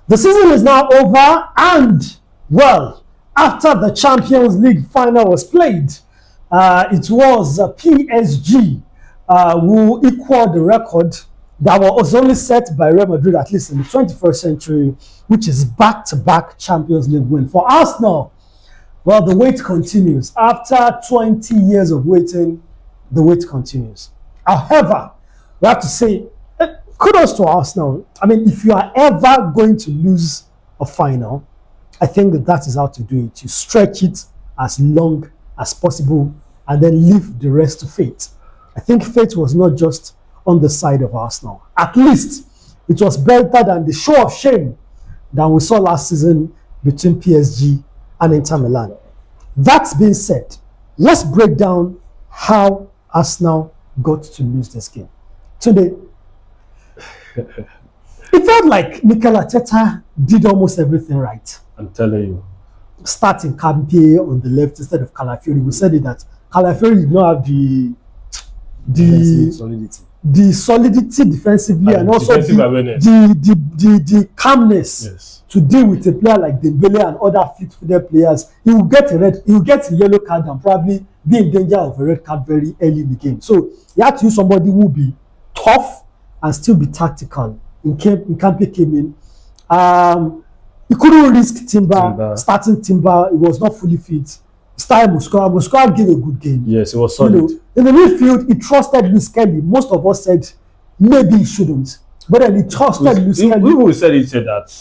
The season is now over, and well, after the Champions League final was played, it was PSG who equaled the record that was only set by Real Madrid, at least in the 21st century, which is back-to-back Champions League win. For Arsenal, well, the wait continues. After 20 years of waiting, the wait continues. However, we have to say, kudos to Arsenal. I mean, if you are ever going to lose a final, I think that is how to do it. You stretch it as long as possible and then leave the rest to fate. I think fate was not just on the side of Arsenal. At least it was better than the show of shame that we saw last season between PSG and Inter Milan. That being said, let's break down how Arsenal got to lose this game. Today, it felt like Mikel Arteta did almost everything right. I'm telling you. Starting Campbell on the left instead of Calafiori. We said it that Calafiori did not have the solidity defensively and also the calmness, yes, to deal with a player like Dembele and other fleet-footed players. He will get a yellow card and probably be in danger of a red card very early in the game. So he had to use somebody who will be tough and still be tactical. Campbell came in. He couldn't risk Timber. Starting Timber. It was not fully fit. Started Musquera. Musquera gave a good game. Yes, it was solid. In the midfield, he trusted Luis Kelly. Most of us said maybe he shouldn't, but then he trusted Luis Kelly. We said that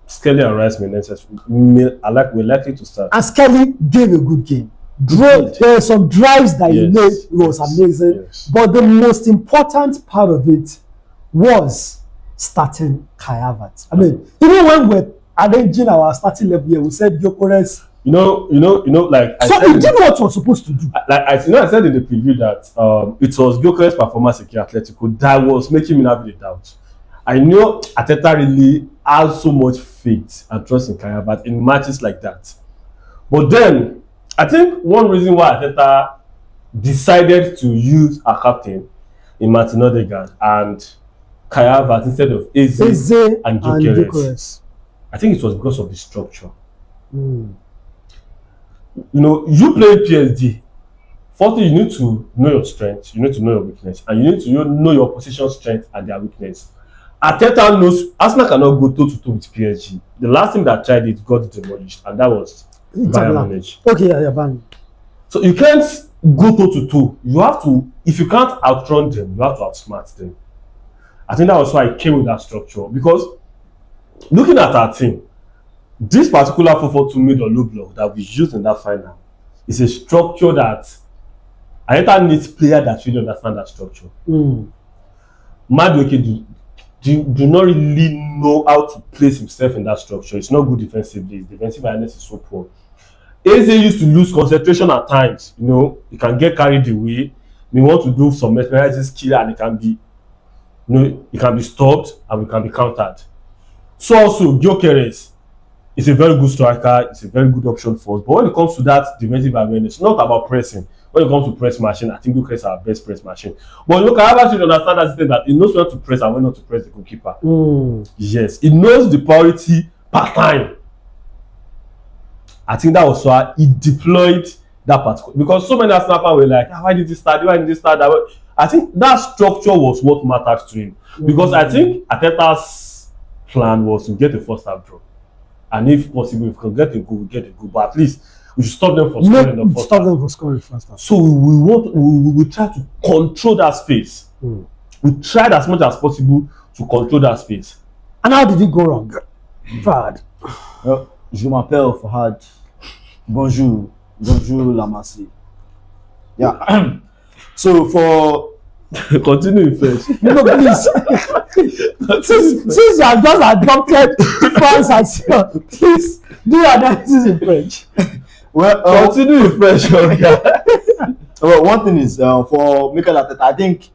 Skelly and Rice we're likely to start. And Skelly gave a good game. There were some drives that he made. It was amazing. Yes. But the most important part of it was starting Kai Havertz. I mean, even when we're arranging our starting level here, we said Gyökeres. Like so he did what he was supposed to do. I said in the preview that it was Gyökeres' performance against Atletico that was making me have the doubt. I know Arteta really has so much faith and trust in Kai Havertz in matches like that. But then, I think one reason why Arteta decided to use a captain in Martin Odegaard and Kai Havertz instead of Eze and Gyökeres, I think it was because of the structure. You play PSG. Firstly, you need to know your strength, you need to know your weakness, and you need to know your position strength and their weakness. Arteta knows Arsenal cannot go toe-to-toe with PSG. The last time that tried it got demolished, and that was Bayern Munich. Okay, Bayern. So you can't go toe-to-toe. You have to, if you can't outrun them, you have to outsmart them. I think that was why I came with that structure. Because looking at our team, this particular 4-4-2 middle low block that we used in that final is a structure that Arteta needs players that really understand that structure. Madueke do not really know how to place himself in that structure. It's not good defensively. His defensive awareness is so poor. Eze used to lose concentration at times. He can get carried away. We want to do some mesmerizing skill and it can be, it can be stopped and we can be countered. So also Gyökeres is a very good striker. It's a very good option for us. But when it comes to that defensive awareness, it's not about pressing. When it comes to press machine, I think Gyökeres is our best press machine. But Kai should understand that system that he knows when to press and when not to press the goalkeeper. Yes, he knows the priority per time. I think that was why he deployed that particular. Because so many Arsenal fans were like, why did he start? Why did he start that way? I think that structure was what mattered to him. Because I think Arteta's plan was to get a first half draw. And if possible, if we can get a goal, we get a goal. But at least we should stop them from scoring in the first half. Stop them from scoring first half. So we try to control that space. We tried as much as possible to control that space. And how did it go wrong? Fahad. Je m'appelle Fahad. Bonjour la Massy. Yeah. So for continue in French. No, please. since you have just adopted France as well, please do your analysis in French. Well, continue in French. Well, one thing is for Mikel Arteta, I think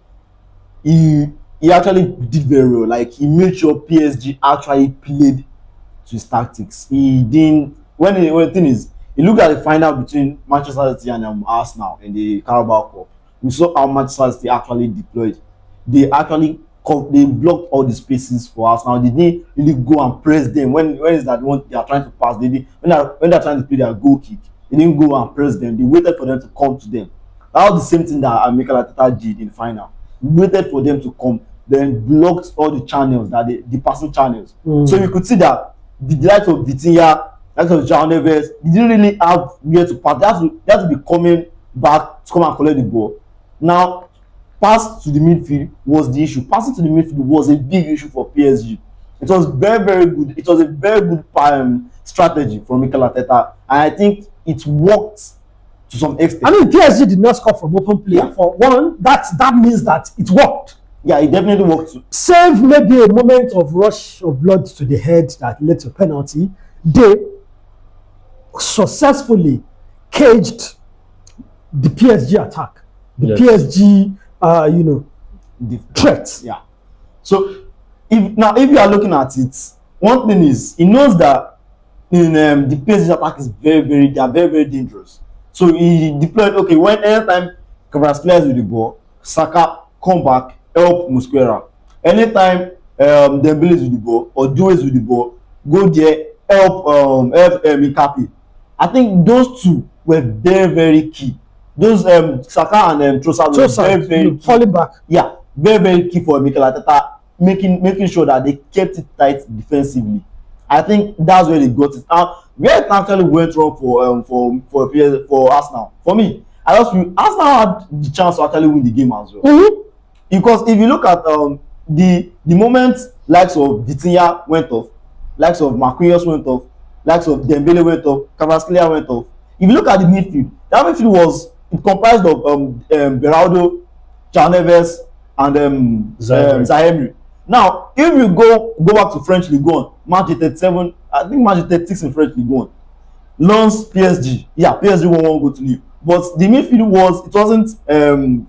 he actually did very well. Like he made sure PSG actually played to his tactics. He didn't. When the thing is, he looked at the final between Manchester City and Arsenal in the Carabao Cup. We saw how Manchester City actually deployed. They actually they blocked all the spaces for Arsenal. They didn't really go and press them when is that one they are trying to pass. When they're trying to play their goal kick, they didn't go and press them. They waited for them to come to them. That was the same thing that Mikel Arteta did in the final. He waited for them to come, then blocked all the channels, the passing channels. So you could see that the likes of Vitinha, likes of João Neves, they didn't really have where to pass. They had to be coming back to come and collect the ball. Now, pass to the midfield was the issue. Passing to the midfield was a big issue for PSG. It was very, very good. It was a very good strategy from Mikel Arteta, and I think it worked to some extent. I mean, PSG did not score from open play. Yeah. For one, that means that it worked. Yeah, it definitely worked too. Save maybe a moment of rush of blood to the head that led to a penalty. They successfully caged the PSG attack. The PSG, the threat. Yeah. So if you are looking at it, one thing is he knows that in the PSG attack is they are very, very dangerous. So he deployed, when anytime Kvaratskhelia is with the ball, Saka come back, help Mosquera. Anytime Dembele is with the ball or Doué is with the ball, go there, help Mikapi. I think those two were very, very key. Those Saka and Trossard were very, very key. Falling back. Yeah, very, very key for Mikel Arteta, making sure that they kept it tight defensively. I think that's where they got it. Now, where it actually went wrong for Arsenal, for me, I just feel Arsenal had the chance to actually win the game as well. Because if you look at the moment likes of Vitinha went off, likes of Marquinhos went off, likes of Dembele went off, Kvaratskhelia went off. If you look at the midfield, that midfield it comprised of Beraldo, João Neves, and Zaïre. Now, if you go back to French Ligue 1, match 37, I think match 36 in French Ligue 1, Lens PSG. Yeah, PSG won 1 goal to nil. But the midfield wasn't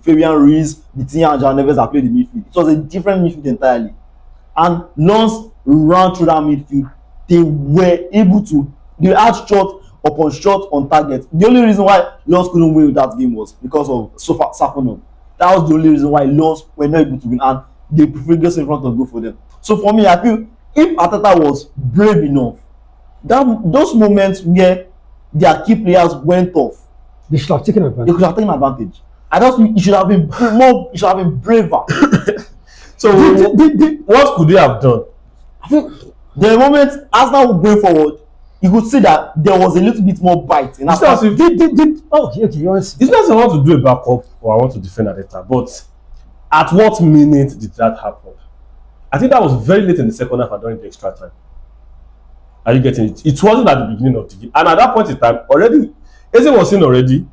Fabian Ruiz, Vitinha, and João Neves that played the midfield. It was a different midfield entirely. And Lens ran through that midfield. They had shot upon shot on target. The only reason why Lens couldn't win that game was because of Safonov. That was the only reason why Lens were not able to win, and they preferred just in front of goal for them. So for me, I feel if Arteta was brave enough, those moments where their key players went off, they should have taken advantage. They could have taken advantage. I just think it should have been more. It should have been braver. So what could they have done? I think the moment Arsenal were going forward, you could see that there was a little bit more bite in Arsenal. It's not I want to do a backup or I want to defend Arteta, but at what minute did that happen? I think that was very late in the second half and during the extra time. Are you getting it? It wasn't at the beginning of the game, and at that point in time, already Eze was in already.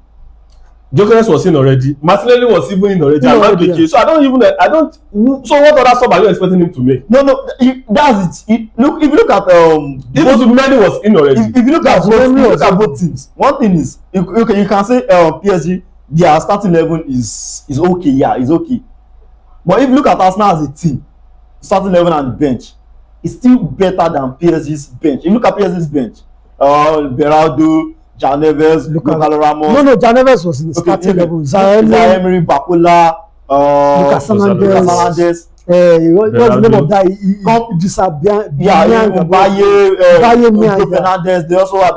Gyökeres was in already. Martinelli was even in already. So I don't. So what other sub are you expecting him to make? No, that's it. If you look at Zubimendi was in already. If you look at both teams, one thing is you can say PSG their starting 11 is okay. Yeah, it's okay. But if you look at Arsenal as a team, starting 11 and bench, it's still better than PSG's bench. If you look at PSG's bench, Beraldo, João Neves, Lucas Ramos. No, João Neves was in the starting level. Zaïre, Bakola, Lucas Hernandez. What's the name of that? Fernandez. They also had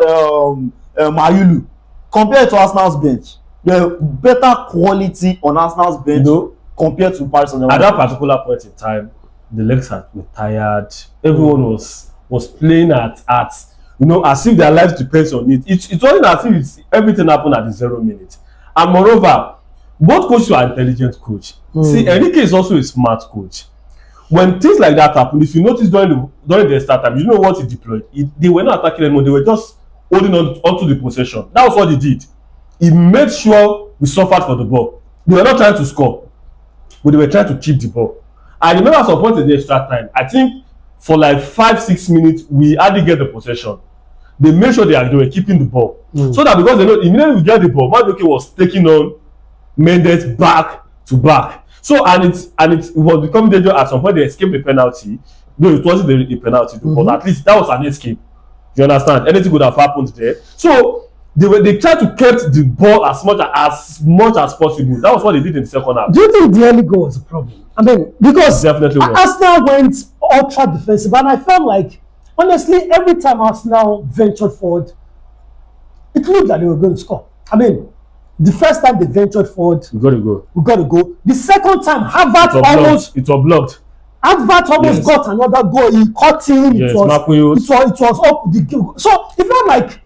Mayulu. Compared to Arsenal's bench, the better quality on Arsenal's bench compared to Paris Saint-Germain. At that particular point in time, the legs were tired. Everyone was playing at as if their life depends on it. It wasn't as if everything happened at the 0 minute. And moreover, both coaches are intelligent coach. See, Enrique is also a smart coach. When things like that happen, if you notice during the start time, you know what he deployed. They were not attacking anymore. They were just holding onto the possession. That was what he did. He made sure we suffered for the ball. They were not trying to score, but they were trying to keep the ball. I remember at some point in the extra time, I think for like 5-6 minutes, we hardly get the possession. They made sure they were keeping the ball. So that because they know immediately we get the ball, Madueke was taking on Mendes back to back. So and it was becoming dangerous. At some point they escaped the penalty. No, it wasn't a penalty, but at least that was an escape. You understand? Anything could have happened there. So they tried to keep the ball as much as possible. That was what they did in the second half. Do you think the early goal was a problem? I mean, because Definitely was. Arsenal went ultra defensive, and I felt like, honestly, every time Arsenal ventured forward, it looked like they were going to score. I mean, the first time they ventured forward, We got to go. we got to go. The second time, It was blocked. Havertz almost got another goal. He caught him. Yes, it was up the game. So it felt like,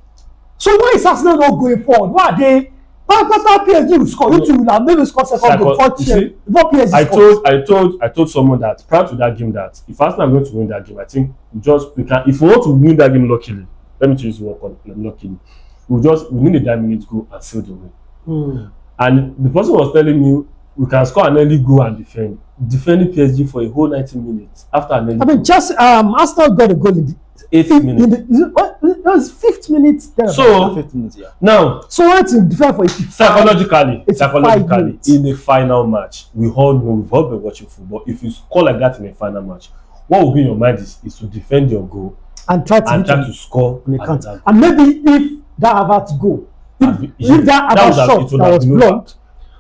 so why is Arsenal not going forward? Why are they? After PSG will score, you two will have maybe score second goal before PSG scores. I told someone that prior to that game that if Arsenal are going to win that game, I think we can. If we want to win that game luckily, let me choose the word called luckily. We need a 9-minute goal and seal the win. And the person was telling me we can score an early goal and defending PSG for a whole 90 minutes after an early. I mean, just Arsenal got a goal in the 8th minute. It was 5th minute there. So 15 minutes, yeah. Now, so why to defend for 85? Psychologically, in a final match, we've all been watching football. If you score like that in a final match, what will be in your mind is to defend your goal and try to score on the counter. And maybe if that Havertz goal, if that Havertz shot that was blocked,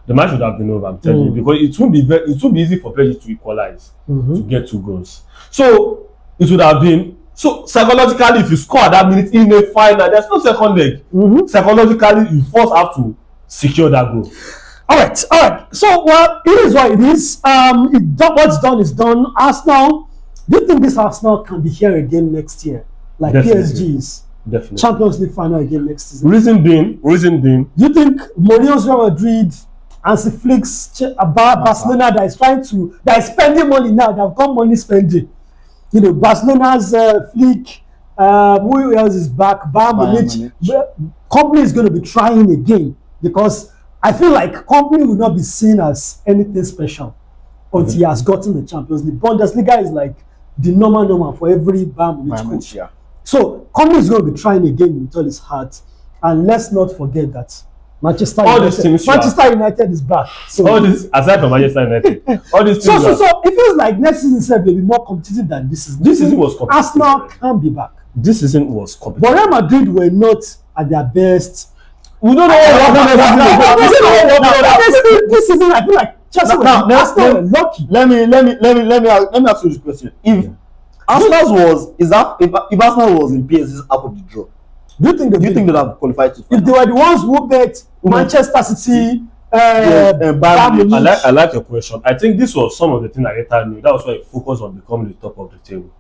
the match would have been over. I'm telling you, because it won't be easy for PSG to equalize to get 2 goals. So it would have been. So psychologically, if you score at that minute in a final, there's no second leg. Psychologically, you first have to secure that goal. All right. So, well, it is what it is. What's done is done. Arsenal, do you think this Arsenal can be here again next year? Like PSG's Definitely. Champions League final again next season? Reason being. Do you think Mourinho's Real Madrid, Hansi Flick's Barcelona that is spending money now, they've got money spending? You know, Barcelona's Flick, who else is back? Bayern Munich. Company is going to be trying again because I feel like company will not be seen as anything special until he has gotten the Champions League. Bundesliga is like the normal for every Bayern Munich coach. Yeah. So company is going to be trying again with all his heart, and let's not forget that Manchester United is back. So all this, aside from Manchester United, all these things. So it feels like next season will be more competitive than this season. This season was competitive. Arsenal can be back. This season was competitive. But Real Madrid were not at their best. We don't know what this season I feel like Chelsea were lucky. Let me ask you this question. If Arsenal was in PSG's half of the draw, do you think they have qualified to final? If they were the ones who bet Manchester City, Bayern Munich. I like your question. I think this was some of the things Arteta knew. That was why he focused on becoming the top of the table.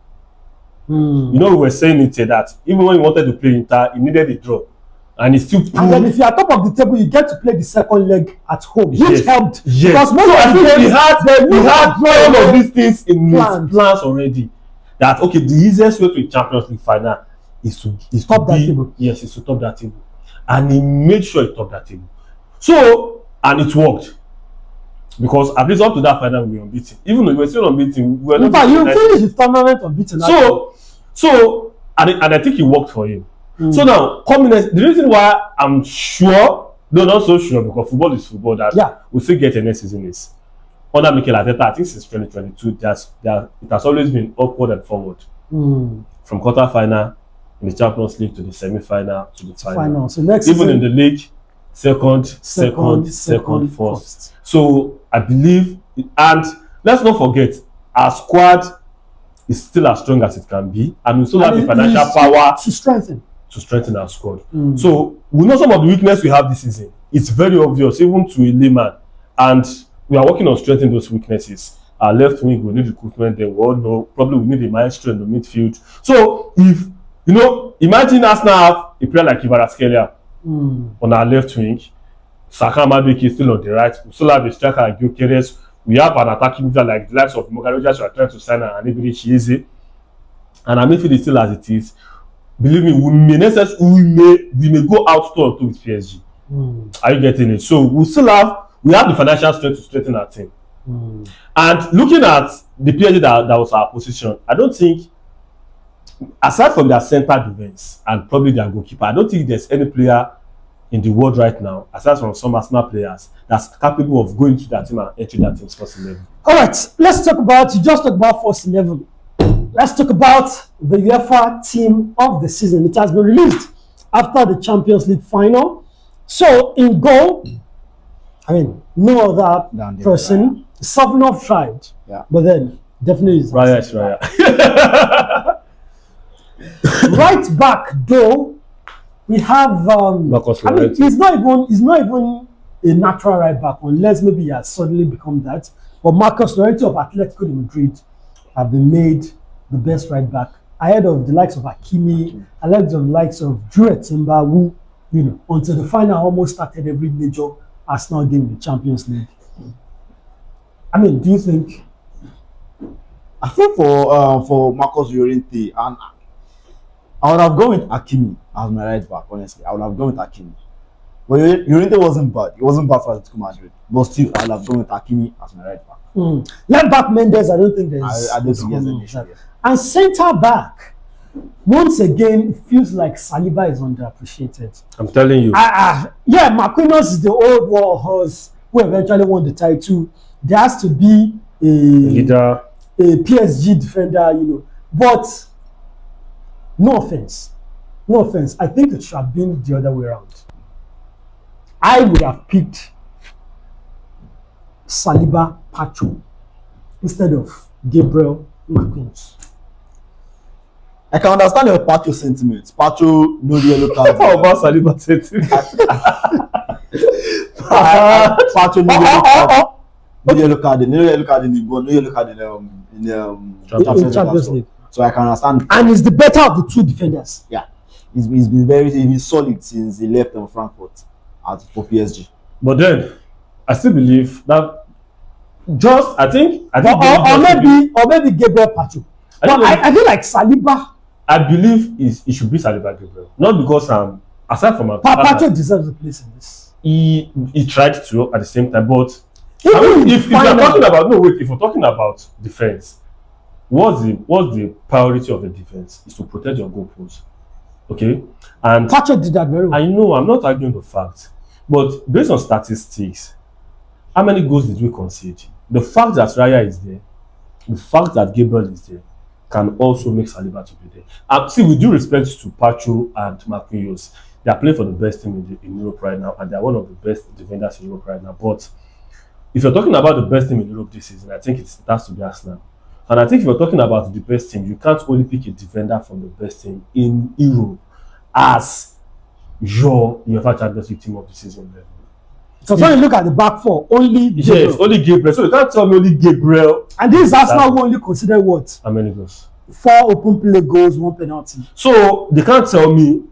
You know, we were saying it that even when he wanted to play Inter, he needed a draw, and he still proved. And then if you are top of the table, you get to play the second leg at home, which helped. Yes. Because most of the games, he had all of these things in his plans already. That okay, the easiest way to a Champions League final is to top that table. Yes, is to top that table, and he made sure he topped that table. So, and it worked because at least up to that final we were unbeaten. Even though we were still unbeaten, we were not. In fact, you finished the tournament unbeaten. So, and I think it worked for him. So now, the reason why I'm sure, no, not so sure, because football is football, that we'll still get a next season is under Mikel Arteta. I think since 2022, it has always been upward and forward. From quarter final in the Champions League to the semi-final to the final. So next even in the league, second, first. So I believe, and let's not forget, our squad is still as strong as it can be, and we still have the financial power to strengthen our squad. So we know some of the weakness we have this season. It's very obvious, even to a layman, and we are working on strengthening those weaknesses. Our left wing, we need recruitment. Then we all know probably we need a maestro in the midfield. So if you know, imagine us now have a player like Kvaratskhelia on our left wing. Saka Madueke is still on the right. We still have a striker like Gyökeres. We have an attacking midfielder like the likes of Mogarojas who are trying to sign and Ibri Chieze. And our midfield is still as it is. Believe me, we may go out to with PSG. Are you getting it? So we have the financial strength to strengthen our team. And looking at the PSG that was our position, I don't think, aside from their center defense and probably their goalkeeper, I don't think there's any player in the world right now, aside from some Arsenal players, that's capable of going to that team and entering that team's first 11. All right, you just talk about first 11. Let's talk about the UEFA team of the season. It has been released. after the Champions League final. So in goal, I mean, no other Than person. Savinov tried, but then definitely is Raya is Raya. right back though. We have Marcus I mean, Llorente. he's not even a natural right back unless maybe he has suddenly become that. But Marcus Llorente of Atletico de Madrid have been made the best right back ahead of the likes of Hakimi, ahead of the likes of Jure Timber, who, you know, until the final almost started every major Arsenal game in the Champions League. I mean, do you think? I think for Marcus Llorente, and I would have gone with Hakimi as my right back. Honestly, I would have gone with Hakimi. But Llorente wasn't bad. It wasn't bad for Atletico Madrid. But still, I would have gone with Hakimi as my right back. Left back Mendes, I don't think there's. I don't think there's an issue. And centre back, once again, it feels like Saliba is underappreciated. I'm telling you. Yeah, Marquinhos is the old war horse who eventually won the title. There has to be a Leader. a PSG defender, you know. But no offense, I think it should have been the other way around. I would have picked Saliba Pacho instead of Gabriel Marquinhos. I can understand your Pacho sentiments. Pacho, no yellow card. How about Saliba sentiment? Pacho, no yellow card. No yellow card in the ball. No yellow card in Champions League. So I can understand. And he's the better of the two defenders. Yeah, he's been solid since he left Frankfurt for PSG. But then, I still believe that I think or maybe Gabriel Pacho. But I feel like Saliba. I believe it should be Saliba Gabriel. Not because aside from Pacho deserves a place in this. He tried to at the same time, but Even if you're talking about if we're talking about defense, what's the priority of the defense is to protect your goal post. Okay? And Pacho did that very well. I know I'm not arguing the fact, but based on statistics, how many goals did we concede? The fact that Raya is there, the fact that Gabriel is there, can also make Saliba to be there. See, with due respect to Pacho and Marquinhos, they are playing for the best team in Europe right now, and they are one of the best defenders in Europe right now. But if you're talking about the best team in Europe this season, I think it has to be Arsenal. And I think if you're talking about the best team, you can't only pick a defender from the best team in Europe as your UEFA Champions League team of the season level. So when you look at the back four, only Gabriel. Yes, only Gabriel. So you can't tell me only Gabriel. And this is Arsenal who only consider what? How many goals? 4 open play goals, 1 penalty. So they can't tell me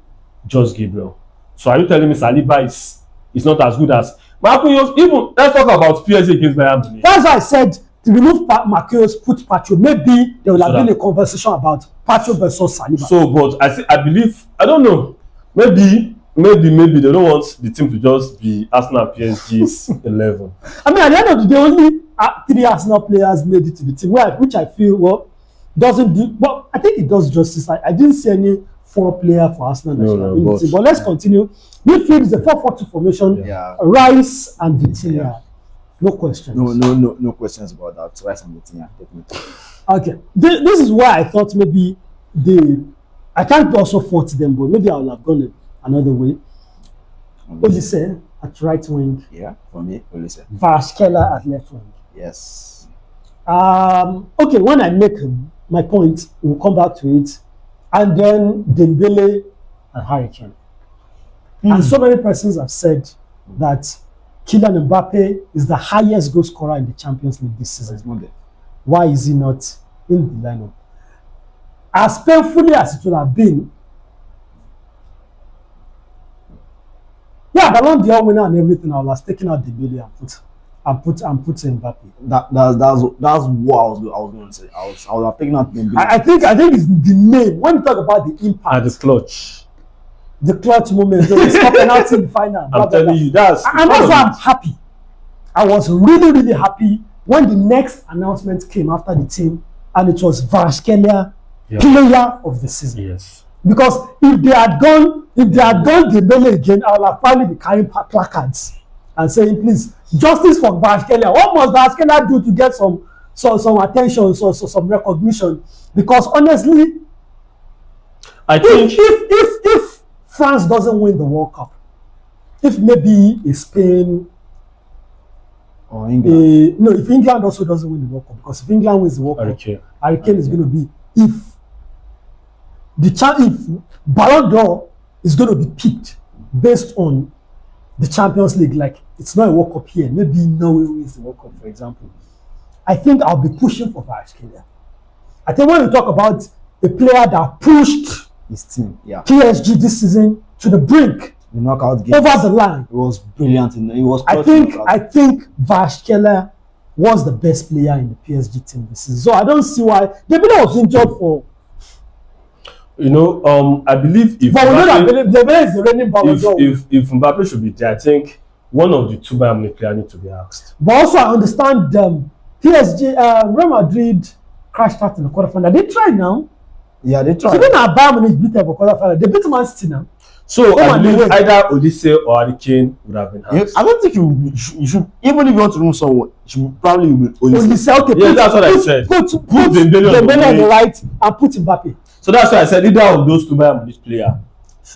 just Gabriel. So are you telling me Saliba is not as good as Marquinhos? Even let's talk about PSG against Bayern Munich. That's why I said to remove Marquinhos, put Pacho. Maybe there will have been a conversation about Pacho versus Saliba. So, but I believe, I don't know. Maybe they don't want the team to just be Arsenal PSG's 11. I mean, at the end of the day, only 3 Arsenal players made it to the team, which I feel doesn't do. Well, I think it does justice. I didn't see any 4 player for Arsenal national team. But let's continue. Midfield is a 4-4-2 formation. Yeah. Rice and Vitinha. Yeah. No questions. No questions about that. Rice and Vitinha, definitely. Okay. This is why I thought maybe I can't also fault them, but maybe I would have gone another way. Olise at right wing. Yeah, for me, Olise. Varaskelia at left wing. Yes. Okay, when I make my point, we'll come back to it. And then Dembele and Harry Kane. And so many persons have said that Kylian Mbappe is the highest goal scorer in the Champions League this season. Why is he not in the lineup? As painfully as it would have been, Ballon d'Or winner and everything, I was taking out Dembele and put Mbappe. That's what I was going to say. I would have taken out Dembele. I think it's the name. When you talk about the impact and the clutch moment, the stop penalty in the final. I'm telling you, that's why I'm happy. I was really, really happy when the next announcement came after the team, and it was Varaskelia, player of the season. Yes. Because if they had gone Dembele again, I would have probably be carrying placards and saying, please, justice for Varaskelia. What must Varaskelia do to get some attention, some recognition? Because honestly, I think if France doesn't win the World Cup, if maybe Spain or England. No, if England also doesn't win the World Cup, because if England wins the World Cup, Harry Kane is going to be, if Ballon d'Or is going to be picked based on the Champions League, like it's not a World Cup here, maybe Norway wins the World Cup, for example, I think I'll be pushing for Kvaratskhelia. I think when we talk about a player that pushed His team, yeah. PSG this season to the brink, The knockout game. over the line, It was brilliant. It was. I think Kvaratskhelia was the best player in the PSG team this season. So I don't see why Dembele was injured for. You know, I believe if But we know that Dembele is the reigning Ballon d'Or. if Mbappe should be there, I think one of the two Bayern Munich players need to be asked. But also I understand PSG, Real Madrid crashed out in the quarterfinal. They tried now. Yeah, they So tried. when Bayern Munich beat them for quarterfinal, they beat Man City now. So I believe wait. either Olise or Harry Kane would have been asked. I don't think you should, even if you want to remove someone, you should probably Only say, okay, Yeah, that's what I said. Put Dembele on the right and put Mbappe. So that's why I said either of those two Bayern Munich players.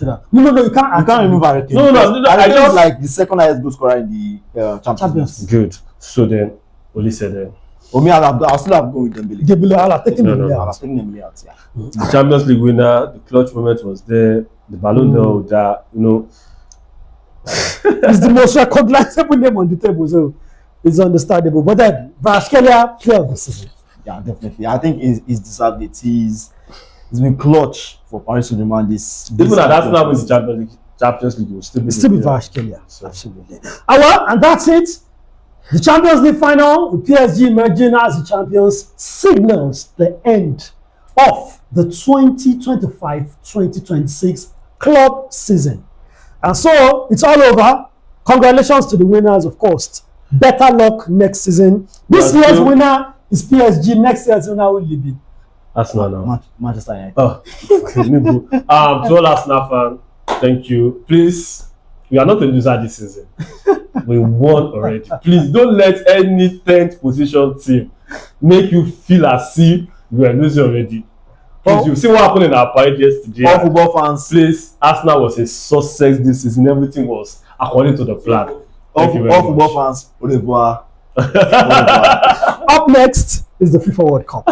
No, you can't. You can't remove Harry Kane. No, I Harry Kane just is like the second highest goal scorer in the Champions League. Good. So then Olise then. For me, I'll still have gone with Dembele. Dembele, I'll take No, Dembele I'll out. have taken Dembele out. Yeah. The Champions League winner, the clutch moment was there, the Ballon d'Or that, you know. It's the most recognizable name on the table, so it's understandable. But then Kvaratskhelia, player of the season. Yeah, definitely. I think he's deserved it. He's been clutch for Paris Saint-Germain this. Even at Arsenal win the Champions League, will still be Kvaratskhelia, So. absolutely. Well, and that's it. The Champions League final, with PSG emerging as the champions, signals the end of the 2025-2026 club season. And so it's all over. Congratulations to the winners, of course. Better luck next season. This But year's still- winner is PSG. Next year's winner will be Arsenal now. Manchester United. Oh, to all Arsenal fans, thank you. Please, we are not a loser this season. We won already. Please don't let any 10th position team make you feel as if you are losing already. Please, you see what happened in our parade yesterday. All football fans. Please, Arsenal was a success this season. Everything was according to the plan. All Thank you very football much. fans. Au revoir. Au revoir. Up next is the FIFA World Cup.